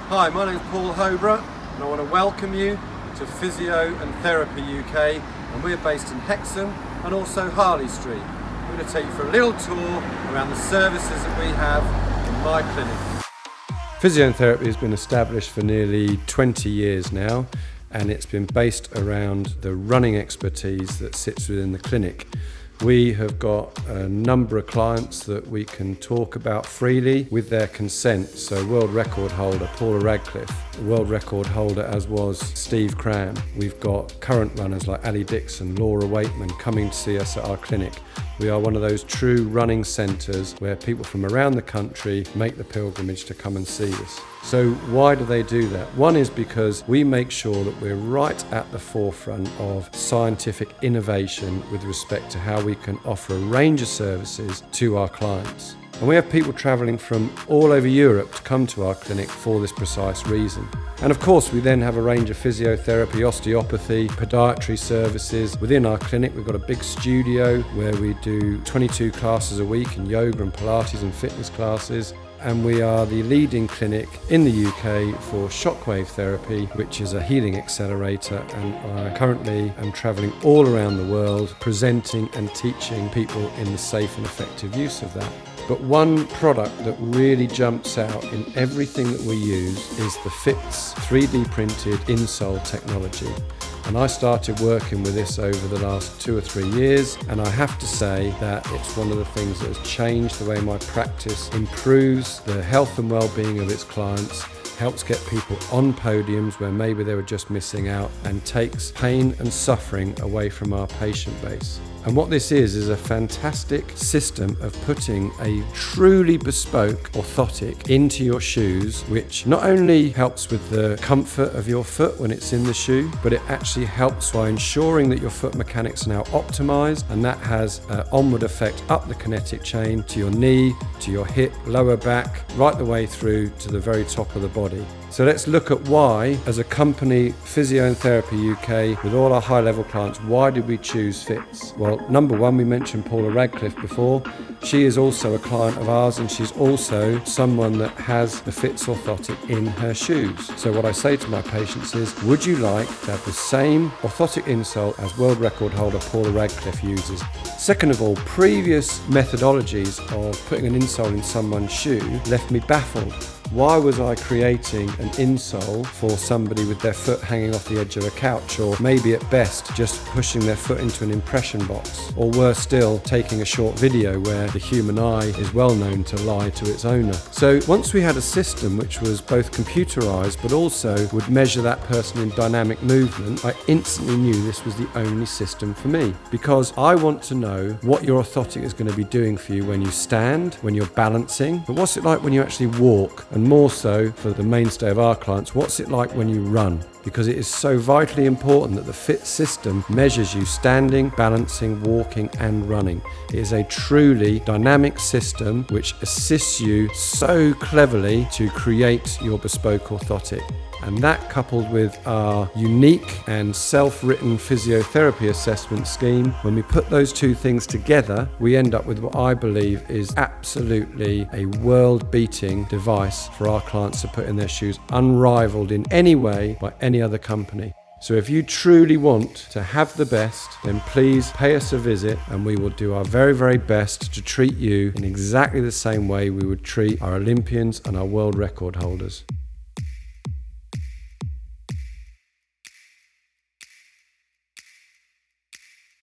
Hi, my name's Paul Hobrough and I want to welcome you to Physio and Therapy UK, and we're based in Hexham and also Harley Street. We're going to take you for a little tour around the services that we have in my clinic. Physio and Therapy has been established for nearly 20 years now, and it's been based around the running expertise that sits within the clinic. We have got a number of clients that we can talk about freely with their consent. So world record holder Paula Radcliffe, world record holder as was Steve Cram. We've got current runners like Ali Dixon, Laura Waitman coming to see us at our clinic. We are one of those true running centres where people from around the country make the pilgrimage to come and see us. So why do they do that? One is because we make sure that we're right at the forefront of scientific innovation with respect to how we can offer a range of services to our clients. And we have people travelling from all over Europe to come to our clinic for this precise reason. And of course, we then have a range of physiotherapy, osteopathy, podiatry services. Within our clinic, we've got a big studio where we do 22 classes a week in yoga and Pilates and fitness classes. And we are the leading clinic in the UK for shockwave therapy, which is a healing accelerator, and I currently am travelling all around the world presenting and teaching people in the safe and effective use of that. But one product that really jumps out in everything that we use is the Phits 3D printed insole technology. And I started working with this over the last 2 or 3 years, and I have to say that it's one of the things that has changed the way my practice improves the health and well-being of its clients, helps get people on podiums where maybe they were just missing out, and takes pain and suffering away from our patient base. And what this is a fantastic system of putting a truly bespoke orthotic into your shoes, which not only helps with the comfort of your foot when it's in the shoe, but it actually helps by ensuring that your foot mechanics are now optimized, and that has an onward effect up the kinetic chain to your knee, to your hip, lower back, right the way through to the very top of the body. So let's look at why, as a company, Physio and Therapy UK, with all our high-level clients, why did we choose Phits? Well, number one, we mentioned Paula Radcliffe before. She is also a client of ours, and she's also someone that has the Phits orthotic in her shoes. So what I say to my patients is, would you like to have the same orthotic insole as world record holder Paula Radcliffe uses? Second of all, previous methodologies of putting an insole in someone's shoe left me baffled. Why was I creating an insole for somebody with their foot hanging off the edge of a couch, or maybe at best just pushing their foot into an impression box, or worse still, taking a short video where the human eye is well known to lie to its owner? So once we had a system which was both computerized but also would measure that person in dynamic movement, I instantly knew this was the only system for me, because I want to know what your orthotic is going to be doing for you when you stand, when you're balancing, but what's it like when you actually walk? And more so for the mainstay of our clients, what's it like when you run? Because it is so vitally important that the Phits system measures you standing, balancing, walking and running. It is a truly dynamic system which assists you so cleverly to create your bespoke orthotic. And that, coupled with our unique and self-written physiotherapy assessment scheme, when we put those two things together, we end up with what I believe is absolutely a world-beating device for our clients to put in their shoes, unrivaled in any way by any other company. So if you truly want to have the best, then please pay us a visit, and we will do our very, very best to treat you in exactly the same way we would treat our Olympians and our world record holders.